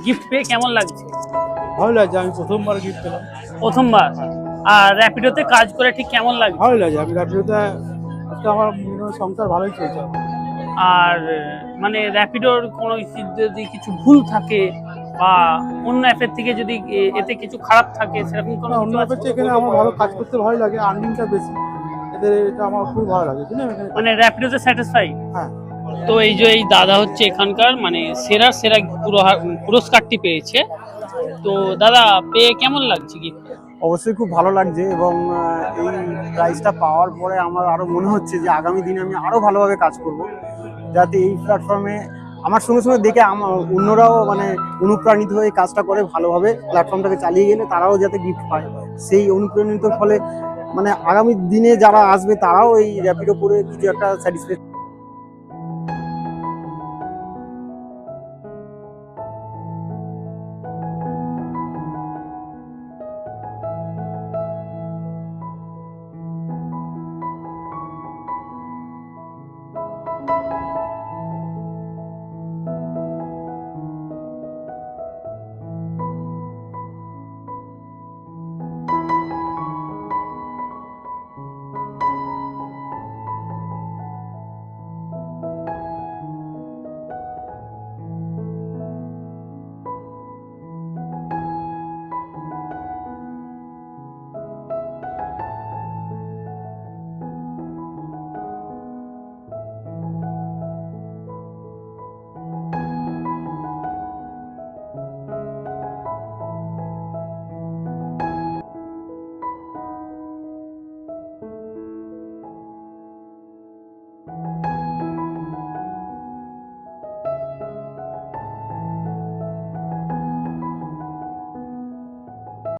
Gift পেয়ে কেমন লাগছে? ভালো লাগছে, আমি প্রথমবার গিফট পেলাম। প্রথমবার। আর র্যাপিডোতে কাজ করে ঠিক কেমন লাগছে? ভালো লাগছে, আমি র্যাপিডোতে আজকে আমার সংসার ভালোই চলছে। আর মানে র্যাপিডোর কোনো যদি কিছু ভুল থাকে বা অন্য অ্যাপের থেকে যদি এতে কিছু খারাপ থাকে সেরকম কোনো অন্য কিছু আছে? অ্যাপের চেয়ে এখানে আমার ভালো কাজ করতে ভালো লাগে, আর্নিংটা বেশি এদের, এটা আমার খুব ভালো লাগে। মানে র্যাপিডোতে স্যাটিসফাই? হ্যাঁ। তো এই যে এই দাদা হচ্ছে এখানকার মানে সেরা পুরস্কারটি পেয়েছে। তো দাদা পেয়ে কেমন লাগছে গিফট? অবশ্যই খুব ভালো লাগছে, এবং এই প্রাইজটা পাওয়ার পরে আমার আরো মনে হচ্ছে যে আগামী দিনে আমি আরো ভালোভাবে কাজ করব, যাতে এই প্ল্যাটফর্মে আমার সঙ্গে সঙ্গে দেখে অন্যরাও মানে অনুপ্রাণিত হয়ে কাজটা করে ভালোভাবে প্ল্যাটফর্মটাকে চালিয়ে গেলে তারাও যাতে গিফট পায়। সেই অনুপ্রাণিত ফলে মানে আগামী দিনে যারা আসবে তারাও এই র্যাপিডো করে কিছু একটা স্যাটিসফ্যাকশন